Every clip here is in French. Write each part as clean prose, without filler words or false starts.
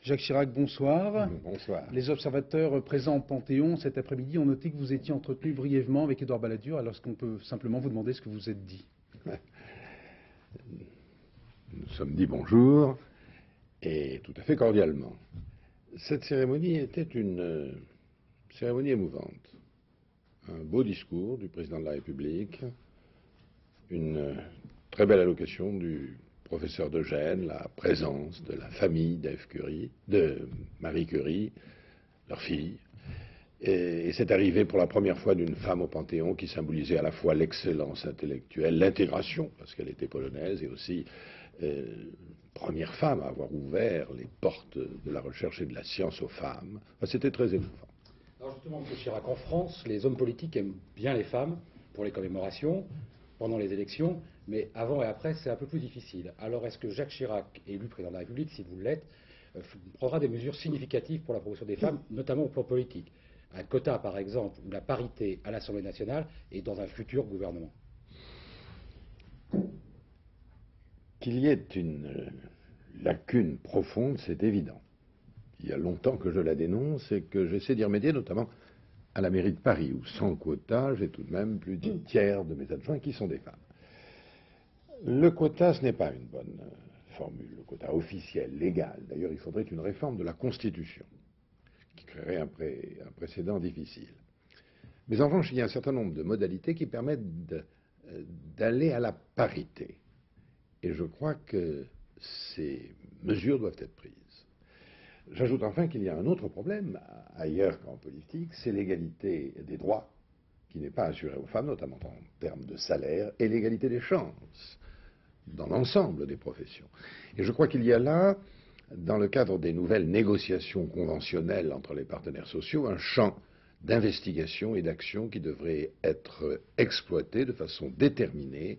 Jacques Chirac, bonsoir. Bonsoir. Les observateurs présents au Panthéon cet après-midi ont noté que vous étiez entretenu brièvement avec Édouard Balladur. Alors, est-ce qu'on peut simplement vous demander ce que vous vous êtes dit? Nous sommes dit bonjour, et tout à fait cordialement. Cette cérémonie était une cérémonie émouvante. Un beau discours du président de la République, une très belle allocution du professeur de Gênes, la présence de la famille de Marie Curie, leur fille. Et c'est arrivé pour la première fois d'une femme au Panthéon qui symbolisait à la fois l'excellence intellectuelle, l'intégration, parce qu'elle était polonaise, et aussi première femme à avoir ouvert les portes de la recherche et de la science aux femmes. Enfin, c'était très émouvant. Alors justement, M. Chirac, en France, les hommes politiques aiment bien les femmes pour les commémorations, pendant les élections, mais avant et après, c'est un peu plus difficile. Alors est-ce que Jacques Chirac, élu président de la République, si vous l'êtes, prendra des mesures significatives pour la promotion des femmes, notamment au plan politique? Un quota, par exemple, ou la parité à l'Assemblée nationale et dans un futur gouvernement. Qu'il y ait une lacune profonde, c'est évident. Il y a longtemps que je la dénonce et que j'essaie d'y remédier, notamment à la mairie de Paris, où sans quota, j'ai tout de même plus du tiers de mes adjoints qui sont des femmes. Le quota, ce n'est pas une bonne formule, le quota officiel, légal. D'ailleurs, il faudrait une réforme de la Constitution, qui créerait un précédent difficile. Mais en revanche, il y a un certain nombre de modalités qui permettent d'aller à la parité. Et je crois que ces mesures doivent être prises. J'ajoute enfin qu'il y a un autre problème, ailleurs qu'en politique, c'est l'égalité des droits, qui n'est pas assurée aux femmes, notamment en termes de salaire, et l'égalité des chances dans l'ensemble des professions. Et je crois qu'il y a là, dans le cadre des nouvelles négociations conventionnelles entre les partenaires sociaux, un champ d'investigation et d'action qui devrait être exploité de façon déterminée,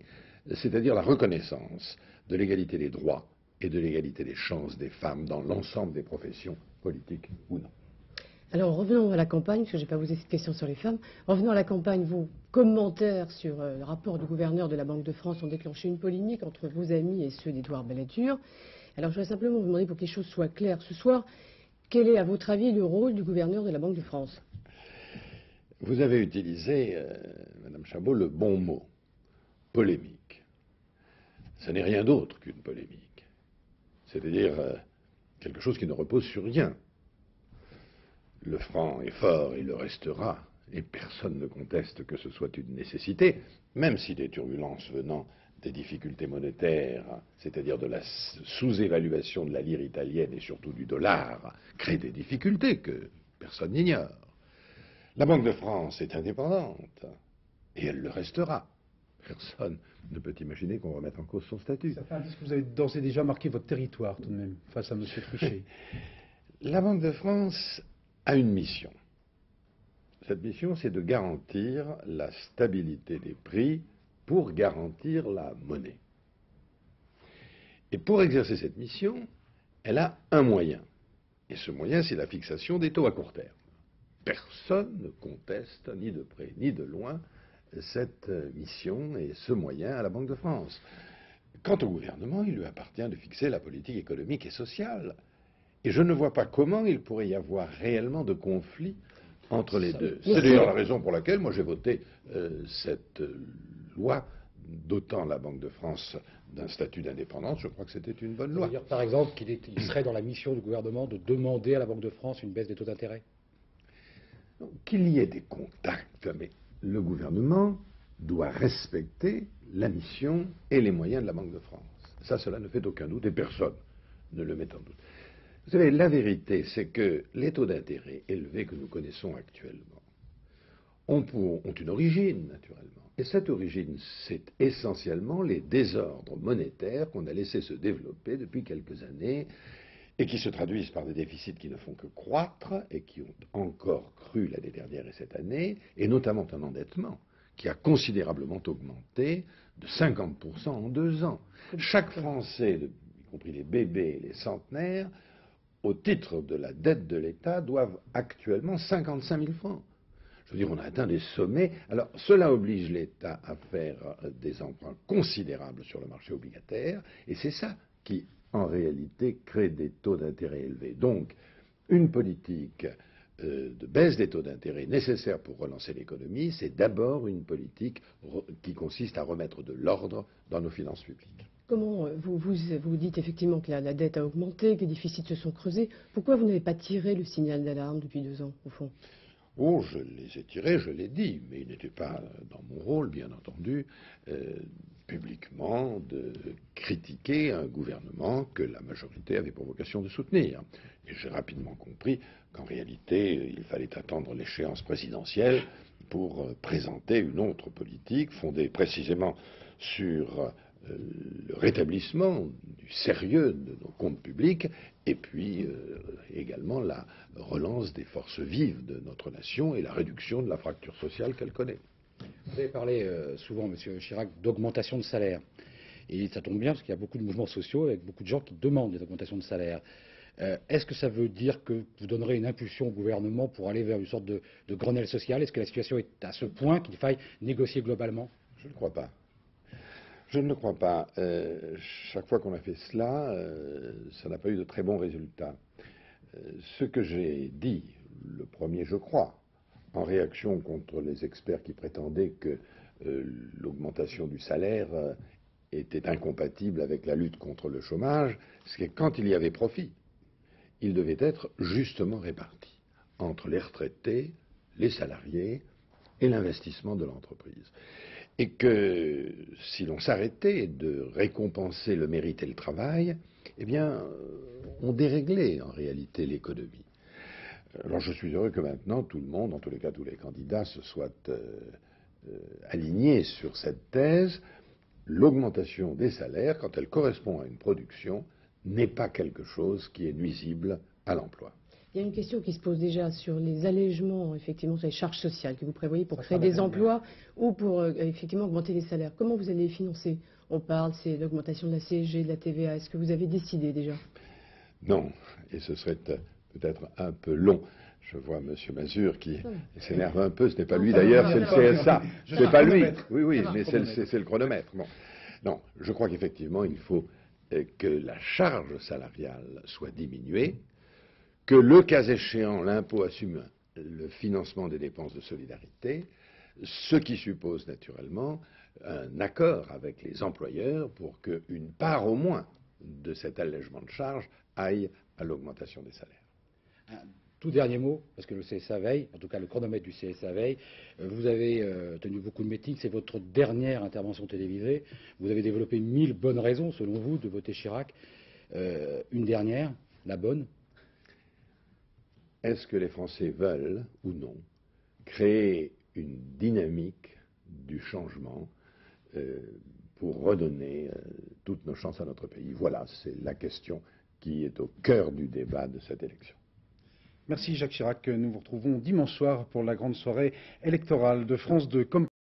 c'est-à-dire la reconnaissance de l'égalité des droits et de l'égalité des chances des femmes dans l'ensemble des professions, politiques ou non. Alors revenons à la campagne, parce que je n'ai pas posé cette question sur les femmes. Revenons à la campagne, vos commentaires sur le rapport du gouverneur de la Banque de France ont déclenché une polémique entre vos amis et ceux d'Édouard Balladur. Alors je voudrais simplement vous demander, pour que les choses soient claires ce soir, quel est à votre avis le rôle du gouverneur de la Banque de France? Vous avez utilisé, Madame Chabot, le bon mot, polémique. Ce n'est rien d'autre qu'une polémique. C'est-à-dire quelque chose qui ne repose sur rien. Le franc est fort, il le restera, et personne ne conteste que ce soit une nécessité, même si des turbulences venant des difficultés monétaires, c'est-à-dire de la sous-évaluation de la lire italienne et surtout du dollar, créent des difficultés que personne n'ignore. La Banque de France est indépendante, et elle le restera. Personne ne peut imaginer qu'on remette en cause son statut. Ça fait un disque que vous avez d'ores et déjà marqué votre territoire, tout de même, face à M. Trichet. La Banque de France a une mission. Cette mission, c'est de garantir la stabilité des prix pour garantir la monnaie. Et pour exercer cette mission, elle a un moyen. Et ce moyen, c'est la fixation des taux à court terme. Personne ne conteste, ni de près ni de loin, cette mission et ce moyen à la Banque de France. Quant au gouvernement, il lui appartient de fixer la politique économique et sociale. Et je ne vois pas comment il pourrait y avoir réellement de conflit entre les deux. C'est d'ailleurs la raison pour laquelle moi j'ai voté cette loi dotant la Banque de France d'un statut d'indépendance. Je crois que c'était une bonne loi. Ça veut dire par exemple qu'il serait dans la mission du gouvernement de demander à la Banque de France une baisse des taux d'intérêt? Qu'il y ait des contacts, mais le gouvernement doit respecter la mission et les moyens de la Banque de France. Ça, cela ne fait aucun doute et personne ne le met en doute. Vous savez, la vérité, c'est que les taux d'intérêt élevés que nous connaissons actuellement ont une origine, naturellement. Et cette origine, c'est essentiellement les désordres monétaires qu'on a laissés se développer depuis quelques années et qui se traduisent par des déficits qui ne font que croître et qui ont encore cru l'année dernière et cette année, et notamment un endettement qui a considérablement augmenté de 50% en 2 ans. Chaque Français, y compris les bébés et les centenaires, au titre de la dette de l'État, doivent actuellement 55 000 francs. Je veux dire, on a atteint des sommets. Alors, cela oblige l'État à faire des emprunts considérables sur le marché obligataire, et c'est ça qui en réalité, crée des taux d'intérêt élevés. Donc, une politique de baisse des taux d'intérêt nécessaire pour relancer l'économie, c'est d'abord une politique qui consiste à remettre de l'ordre dans nos finances publiques. Comment vous dites effectivement que la dette a augmenté, que les déficits se sont creusés. Pourquoi vous n'avez pas tiré le signal d'alarme depuis 2 ans, au fond? Oh, je les ai tirés, je l'ai dit, mais il n'était pas dans mon rôle, bien entendu, publiquement, de critiquer un gouvernement que la majorité avait pour vocation de soutenir. Et j'ai rapidement compris qu'en réalité, il fallait attendre l'échéance présidentielle pour présenter une autre politique fondée précisément sur le rétablissement du sérieux de nos comptes publics et puis également la relance des forces vives de notre nation et la réduction de la fracture sociale qu'elle connaît. Vous avez parlé souvent, M. Chirac, d'augmentation de salaire. Et ça tombe bien parce qu'il y a beaucoup de mouvements sociaux avec beaucoup de gens qui demandent des augmentations de salaire. Est-ce que ça veut dire que vous donnerez une impulsion au gouvernement pour aller vers une sorte de Grenelle sociale? Est-ce que la situation est à ce point qu'il faille négocier globalement? Je ne crois pas. Je ne le crois pas. Chaque fois qu'on a fait cela, ça n'a pas eu de très bons résultats. Ce que j'ai dit, le premier, je crois, en réaction contre les experts qui prétendaient que l'augmentation du salaire était incompatible avec la lutte contre le chômage, c'est que quand il y avait profit, il devait être justement réparti entre les retraités, les salariés et l'investissement de l'entreprise. Et que si l'on s'arrêtait de récompenser le mérite et le travail, eh bien, on déréglait en réalité l'économie. Alors je suis heureux que maintenant tout le monde, en tous les cas tous les candidats, se soient alignés sur cette thèse. L'augmentation des salaires, quand elle correspond à une production, n'est pas quelque chose qui est nuisible à l'emploi. Il y a une question qui se pose déjà sur les allègements, effectivement, sur les charges sociales que vous prévoyez pour créer des emplois ou pour, effectivement, augmenter les salaires. Comment vous allez les financer? On parle, c'est l'augmentation de la CSG, de la TVA. Est-ce que vous avez décidé déjà? Non, et ce serait peut-être un peu long. Je vois M. Mazure qui s'énerve un peu. Ce n'est pas lui d'ailleurs, c'est le CSA. C'est pas lui. Oui, mais c'est le chronomètre. Bon. Non, je crois qu'effectivement, il faut que la charge salariale soit diminuée, que le cas échéant, l'impôt assume le financement des dépenses de solidarité, ce qui suppose naturellement un accord avec les employeurs pour qu'une part au moins de cet allègement de charges aille à l'augmentation des salaires. Un tout dernier mot, parce que le CSA veille, en tout cas le chronomètre du CSA veille. Vous avez tenu beaucoup de meetings, c'est votre dernière intervention télévisée. Vous avez développé 1000 bonnes raisons, selon vous, de voter Chirac. Une dernière, la bonne. Est-ce que les Français veulent, ou non, créer une dynamique du changement pour redonner toutes nos chances à notre pays? Voilà, c'est la question qui est au cœur du débat de cette élection. Merci Jacques Chirac. Nous vous retrouvons dimanche soir pour la grande soirée électorale de France 2.